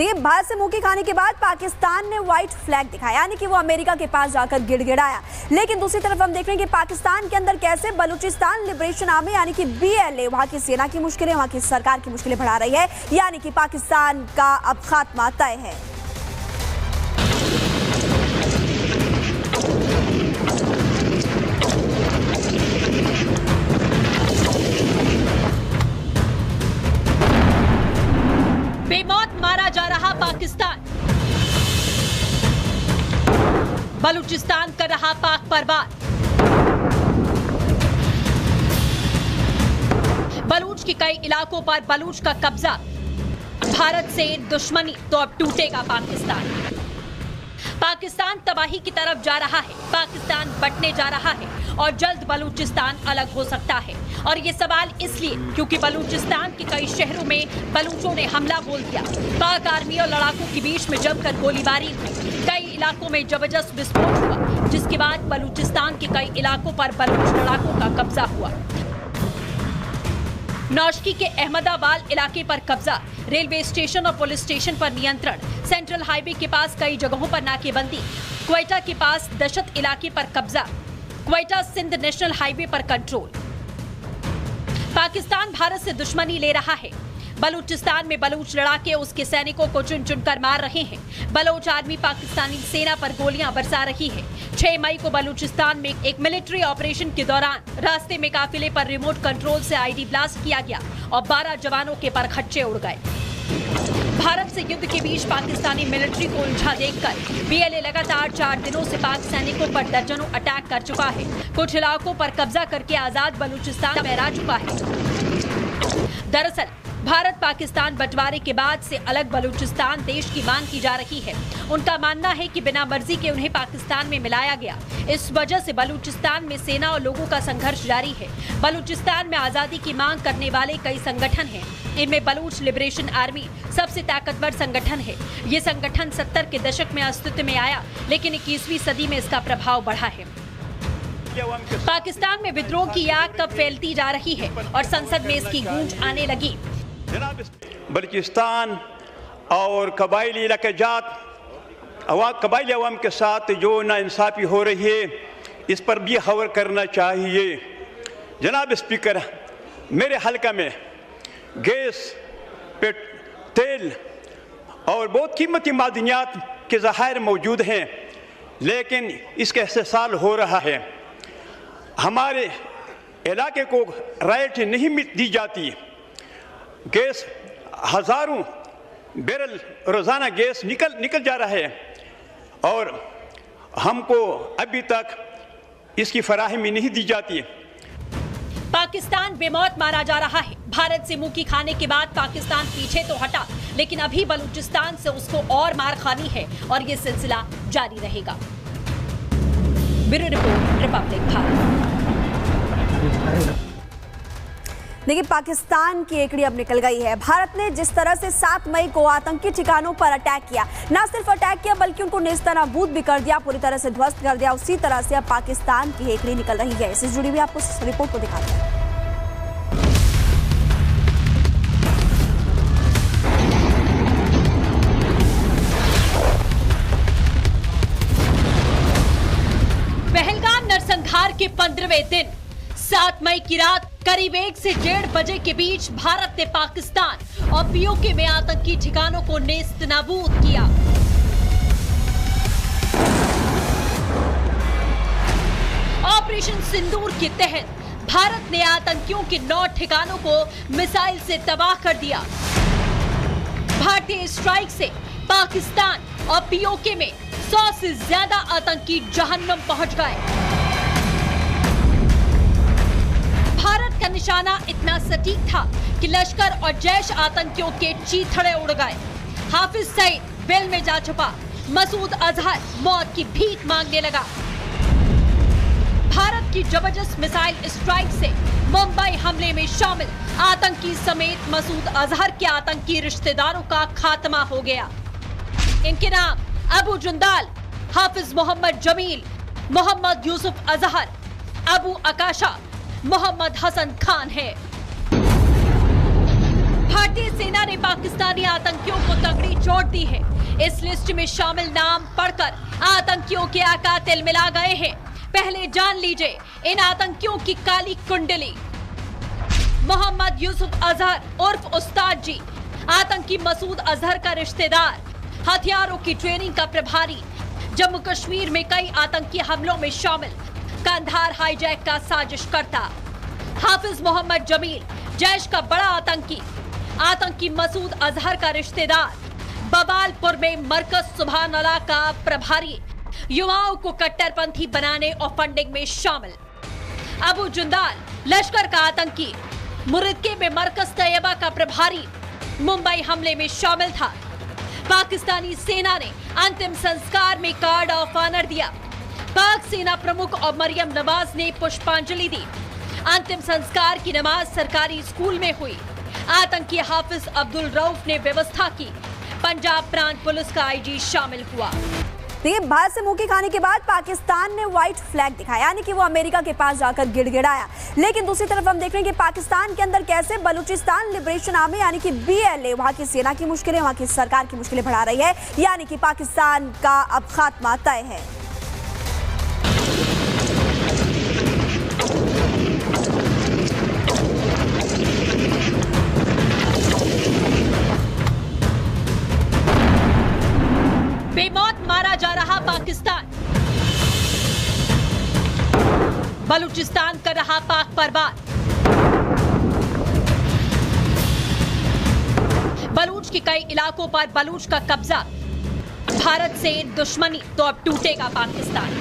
देखिए, भारत से मुंह की खाने के बाद पाकिस्तान ने व्हाइट फ्लैग दिखाया, यानी कि वो अमेरिका के पास जाकर गिड़गिड़ाया। लेकिन दूसरी तरफ हम देख रहे हैं कि पाकिस्तान के अंदर कैसे बलूचिस्तान लिबरेशन आर्मी यानी कि BLA वहां की सेना की मुश्किलें, वहां की सरकार की मुश्किलें बढ़ा रही है, यानी कि पाकिस्तान का अब खात्मा तय है। बेमौत मारा जा रहा पाकिस्तान, बलूचिस्तान कर रहा पाक बर्बाद। बलूच के कई इलाकों पर बलूच का कब्जा। भारत से दुश्मनी तो अब टूटेगा पाकिस्तान। पाकिस्तान तबाही की तरफ जा रहा है, पाकिस्तान बंटने जा रहा है और जल्द बलूचिस्तान अलग हो सकता है। और ये सवाल इसलिए क्योंकि बलूचिस्तान के कई शहरों में बलूचों ने हमला बोल दिया। पाक आर्मी और लड़ाकों के बीच में जमकर गोलीबारी हुई। कई इलाकों में जबरदस्त विस्फोट हुआ, जिसके बाद बलूचिस्तान के कई इलाकों पर बलूच लड़ाकों का कब्जा हुआ। नौशकी के अहमदाबाद इलाके पर कब्जा, रेलवे स्टेशन और पुलिस स्टेशन पर नियंत्रण, सेंट्रल हाईवे के पास कई जगहों पर नाकेबंदी, क्वेटा के पास दशत इलाके पर कब्जा, क्वेटा सिंध नेशनल हाईवे पर कंट्रोल। पाकिस्तान भारत से दुश्मनी ले रहा है। बलूचिस्तान में बलूच लड़ाके उसके सैनिकों को चुन चुन कर मार रहे हैं। बलूच आर्मी पाकिस्तानी सेना पर गोलियां बरसा रही है। 6 मई को बलूचिस्तान में एक मिलिट्री ऑपरेशन के दौरान रास्ते में काफिले पर रिमोट कंट्रोल से आईडी ब्लास्ट किया गया और 12 जवानों के परखच्चे उड़ गए। भारत से युद्ध के बीच पाकिस्तानी मिलिट्री को उलझा देखकर BLA लगातार 4 दिनों से पाक सैनिकों पर दर्जनों अटैक कर चुका है। कुछ इलाकों पर कब्जा करके आजाद बलूचिस्तान लहरा चुका है। दरअसल भारत पाकिस्तान बंटवारे के बाद से अलग बलूचिस्तान देश की मांग की जा रही है। उनका मानना है कि बिना मर्जी के उन्हें पाकिस्तान में मिलाया गया। इस वजह से बलूचिस्तान में सेना और लोगों का संघर्ष जारी है। बलूचिस्तान में आजादी की मांग करने वाले कई संगठन हैं। इनमें बलूच लिबरेशन आर्मी सबसे ताकतवर संगठन है। ये संगठन 70 के दशक में अस्तित्व में आया, लेकिन 21वीं सदी में इसका प्रभाव बढ़ा है। पाकिस्तान में विद्रोह की आग कब फैलती जा रही है और संसद में इसकी गूंज आने लगी। बलूचिस्तान और कबायली इलाके जात कबायली अवाम के साथ जो नाइंसाफ़ी हो रही है, इस पर भी गौर करना चाहिए। जनाब स्पीकर, मेरे हल्का में गैस, तेल और बहुत कीमती मादनियात के ज़खायर मौजूद हैं, लेकिन इसका इस्तेमाल हो रहा है। हमारे इलाके को राइट नहीं दी जाती। गैस हज़ारों बैरल रोज़ाना गैस निकल जा रहा है और हमको अभी तक इसकी फराहमी नहीं दी जाती। पाकिस्तान बेमौत मारा जा रहा है। भारत से मुंह की खाने के बाद पाकिस्तान पीछे तो हटा, लेकिन अभी बलूचिस्तान से उसको और मार खानी है और ये सिलसिला जारी रहेगा। Bureau report, Republic Bharat. देखिए, पाकिस्तान की एकड़ी अब निकल गई है। भारत ने जिस तरह से 7 मई को आतंकी ठिकानों पर अटैक किया, न सिर्फ अटैक किया बल्कि उनको नेस्तनाबूद भी कर दिया, पूरी तरह से ध्वस्त कर दिया। उसी तरह से अब पाकिस्तान की एकड़ी निकल रही है। इससे जुड़ी हुई आपको रिपोर्ट को दिखाते हैं। पहलगाम नरसंहार के 15वें दिन 7 मई की रात करीब 1 से 1:30 बजे के बीच भारत ने पाकिस्तान और POK में आतंकी ठिकानों को नेस्तनाबूद किया। ऑपरेशन सिंदूर के तहत भारत ने आतंकियों के 9 ठिकानों को मिसाइल से तबाह कर दिया। भारतीय स्ट्राइक से पाकिस्तान और POK में 100 से ज्यादा आतंकी जहन्नुम पहुंच गए। भारत का निशाना इतना सटीक था कि लश्कर और जैश आतंकियों के चीथड़े उड़ गए। हाफिज सईद बेल में जा छुपा, मसूद अजहर मौत की भीख मांगने लगा। भारत की जबरदस्त मिसाइल स्ट्राइक से मुंबई हमले में शामिल आतंकी समेत मसूद अजहर के आतंकी रिश्तेदारों का खात्मा हो गया। इनके नाम अबू जुंदाल, हाफिज मोहम्मद जमील, मोहम्मद यूसुफ अजहर, अबू अकाशा, मोहम्मद हसन खान है। भारतीय सेना ने पाकिस्तानी आतंकियों को तगड़ी चोट रिपोर्ट दी है। इस लिस्ट में शामिल नाम पढ़कर आतंकियों के आका तिलमिला गए हैं। पहले जान लीजिए इन आतंकियों की काली कुंडली। मोहम्मद यूसुफ अजहर उर्फ उस्ताद जी, आतंकी मसूद अजहर का रिश्तेदार, हथियारों की ट्रेनिंग का प्रभारी, जम्मू कश्मीर में कई आतंकी हमलों में शामिल, कंधार हाईजैक का साजिशकर्ता। हाफिज मोहम्मद जमील, जैश का बड़ा आतंकी मसूद अजहर का रिश्तेदार, बवालपुर में मरकज सुभान अल्लाह का प्रभारी, युवाओं को कट्टरपंथी बनाने और फंडिंग में शामिल। अबू जुंदाल, लश्कर का आतंकी, मुरिदके में मरकज तैयबा का प्रभारी, मुंबई हमले में शामिल था। पाकिस्तानी सेना ने अंतिम संस्कार में गार्ड ऑफ ऑनर दिया। पाक सेना प्रमुख और मरियम नवाज ने पुष्पांजलि दी। अंतिम संस्कार की नमाज सरकारी स्कूल में हुई। आतंकी हाफिज अब्दुल रऊफ ने व्यवस्था की। पंजाब प्रांत पुलिस का आईजी शामिल हुआ। देखिए, भारत से मुंह खाने के बाद पाकिस्तान ने व्हाइट फ्लैग दिखाया, यानी कि वो अमेरिका के पास जाकर गिड़गिड़ाया। लेकिन दूसरी तरफ हम देख रहे हैं कि पाकिस्तान के अंदर कैसे बलूचिस्तान लिबरेशन आर्मी यानी कि BLA वहां की सेना की मुश्किलें, वहां की सरकार की मुश्किलें बढ़ा रही है। यानी कि पाकिस्तान का अब खात्मा तय है। बेमौत मारा जा रहा पाकिस्तान, बलूचिस्तान कर रहा पाक बर्बाद। बलूच के कई इलाकों पर बलूच का कब्जा। भारत से दुश्मनी तो अब टूटेगा पाकिस्तान।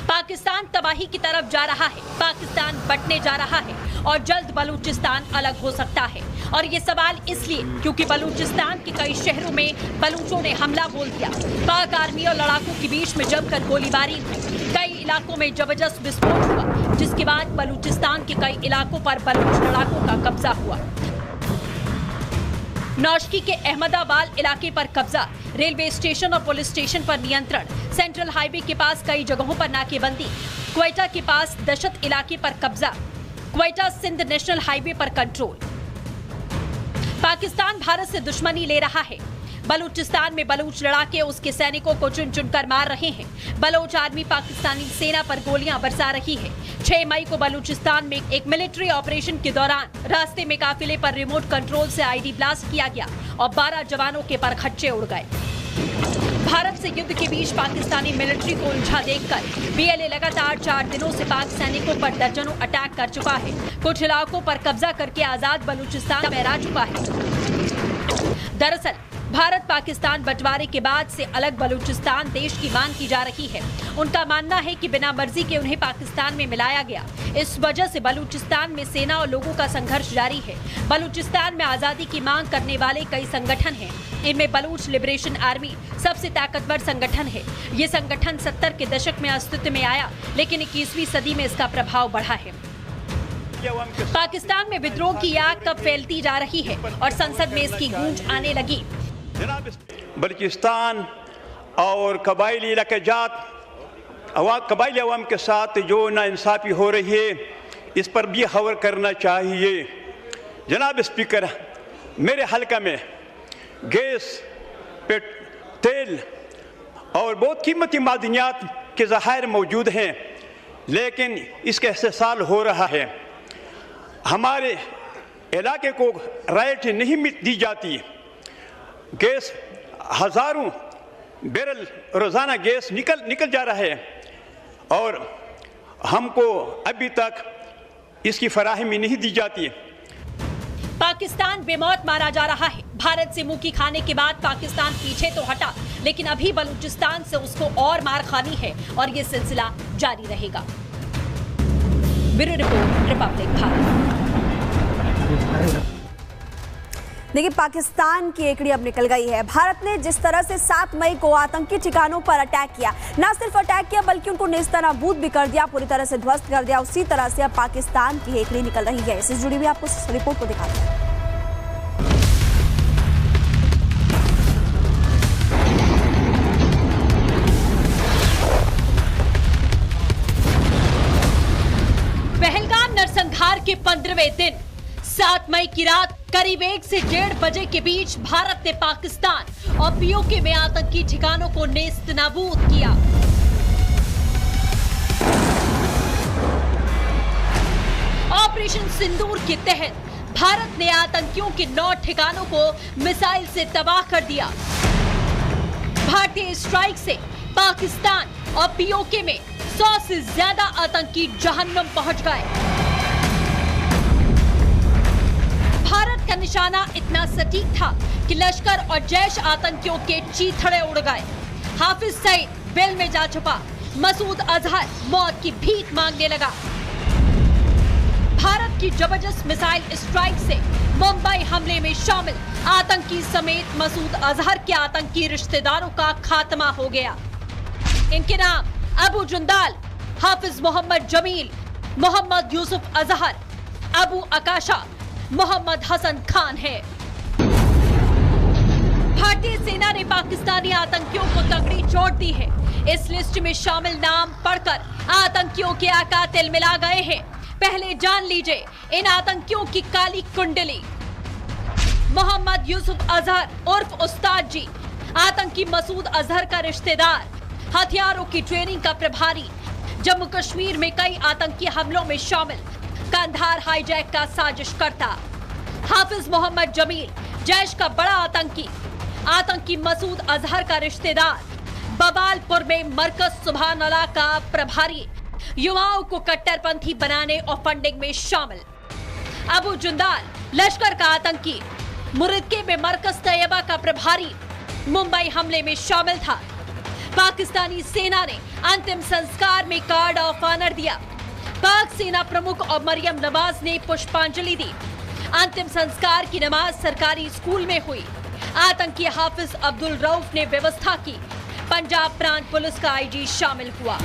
पाकिस्तान तबाही की तरफ जा रहा है। पाकिस्तान बंटने जा रहा है और जल्द बलूचिस्तान अलग हो सकता है। और ये सवाल इसलिए क्योंकि बलूचिस्तान के कई शहरों में बलूचों ने हमला बोल दिया। पाक आर्मी और लड़ाकों के बीच में जमकर गोलीबारी हुई। कई इलाकों में जबरदस्त विस्फोट हुआ, जिसके बाद बलूचिस्तान के कई इलाकों पर बलूच लड़ाकों का कब्जा हुआ। नौशकी के अहमदाबाद इलाके पर कब्जा, रेलवे स्टेशन और पुलिस स्टेशन पर नियंत्रण, सेंट्रल हाईवे के पास कई जगहों पर नाकेबंदी, क्वेटा के पास दशत इलाके पर कब्जा, क्वेटा सिंध नेशनल हाईवे पर कंट्रोल। पाकिस्तान भारत से दुश्मनी ले रहा है। बलूचिस्तान में बलूच लड़ाके उसके सैनिकों को चुन चुनकर मार रहे हैं। बलोच आर्मी पाकिस्तानी सेना पर गोलियां बरसा रही है। 6 मई को बलूचिस्तान में एक मिलिट्री ऑपरेशन के दौरान रास्ते में काफिले पर रिमोट कंट्रोल से आईडी ब्लास्ट किया गया और 12 जवानों के परखच्चे उड़ गए। भारत से युद्ध के बीच पाकिस्तानी मिलिट्री को उलझा देखकर BLA लगातार 4 दिनों से पाक सैनिकों पर दर्जनों अटैक कर चुका है। कुछ इलाकों पर कब्जा करके आजाद बलूचिस्तान लहरा चुका है। दरअसल भारत पाकिस्तान बंटवारे के बाद से अलग बलूचिस्तान देश की मांग की जा रही है। उनका मानना है कि बिना मर्जी के उन्हें पाकिस्तान में मिलाया गया। इस वजह से बलूचिस्तान में सेना और लोगों का संघर्ष जारी है। बलूचिस्तान में आजादी की मांग करने वाले कई संगठन हैं। इनमें बलूच लिबरेशन आर्मी सबसे ताकतवर संगठन है। ये संगठन 70 के दशक में अस्तित्व में आया, लेकिन 21वीं सदी में इसका प्रभाव बढ़ा है। पाकिस्तान में विद्रोह की आग कब फैलती जा रही है और संसद में इसकी गूंज आने लगी। बलूचिस्तान और कबायली इलाके जात कबायली अवाम के साथ जो नाइंसाफ़ी हो रही है, इस पर भी गौर करना चाहिए। जनाब स्पीकर, मेरे हल्का में गैस, तेल और बहुत कीमती मादनियात के ज़खायर मौजूद हैं, लेकिन इसका इस्तेसाल हो रहा है। हमारे इलाके को राइट नहीं दी जाती। गैस हज़ारों बैरल रोज़ाना गैस निकल जा रहा है और हमको अभी तक इसकी फराहमी नहीं दी जाती। पाकिस्तान बेमौत मारा जा रहा है। भारत से मुंह की खाने के बाद पाकिस्तान पीछे तो हटा, लेकिन अभी बलूचिस्तान से उसको और मार खानी है और ये सिलसिला जारी रहेगा। Bureau report, Republic Bharat. देखिए, पाकिस्तान की एकड़ी अब निकल गई है। भारत ने जिस तरह से 7 मई को आतंकी ठिकानों पर अटैक किया, न सिर्फ अटैक किया बल्कि उनको नेस्तनाबूद भी कर दिया, पूरी तरह से ध्वस्त कर दिया। उसी तरह से अब पाकिस्तान की एकड़ी निकल रही है। इससे जुड़ी हुई आपको इस रिपोर्ट को दिखाते हैं। पहलगाम नरसंहार के 15वें दिन 7 मई की रात करीब 1 से 1.5 बजे के बीच भारत ने पाकिस्तान और पीओके में आतंकी ठिकानों को नेस्तनाबूद किया। ऑपरेशन सिंदूर के तहत भारत ने आतंकियों के 9 ठिकानों को मिसाइल से तबाह कर दिया। भारतीय स्ट्राइक से पाकिस्तान और पीओके में 100 से ज्यादा आतंकी जहन्नुम पहुंच गए। भारत का निशाना इतना सटीक था कि लश्कर और जैश आतंकियों के चीथड़े उड़ गए। हाफिज सईद बिल में जा छुपा, मसूद अजहर मौत की भीख मांगने लगा। भारत की जबरदस्त मिसाइल स्ट्राइक से मुंबई हमले में शामिल आतंकी समेत मसूद अजहर के आतंकी रिश्तेदारों का खात्मा हो गया। इनके नाम अबू जुंदाल, हाफिज मोहम्मद जमील, मोहम्मद यूसुफ अजहर, अबू अकाशा, मोहम्मद हसन खान है। भारतीय सेना ने पाकिस्तानी आतंकियों को तगड़ी चोट दी है। इस लिस्ट में शामिल नाम पढ़कर आतंकियों के कातिल मिला गए हैं। पहले जान लीजिए इन आतंकियों की काली कुंडली। मोहम्मद यूसुफ अजहर उर्फ उस्ताद जी, आतंकी मसूद अजहर का रिश्तेदार, हथियारों की ट्रेनिंग का प्रभारी, जम्मू कश्मीर में कई आतंकी हमलों में शामिल, कंधार हाईजैक का साजिश करता। हाफिज मोहम्मद जमील, जैश का बड़ा आतंकी मसूद अजहर का रिश्तेदार, बवालपुर में मरकज सुभान अल्लाह का प्रभारी, युवाओं को कट्टरपंथी बनाने और फंडिंग में शामिल। अबू जुंदाल, लश्कर का आतंकी, मुरिदके में मरकज तैयबा का प्रभारी, मुंबई हमले में शामिल था। पाकिस्तानी सेना ने अंतिम संस्कार में कार्ड ऑफ ऑनर दिया। पाक सेना प्रमुख और मरियम नवाज ने पुष्पांजलि दी। अंतिम संस्कार की नमाज सरकारी स्कूल में हुई। आतंकी हाफिज अब्दुल रऊफ ने व्यवस्था की। पंजाब प्रांत पुलिस का आईजी शामिल हुआ।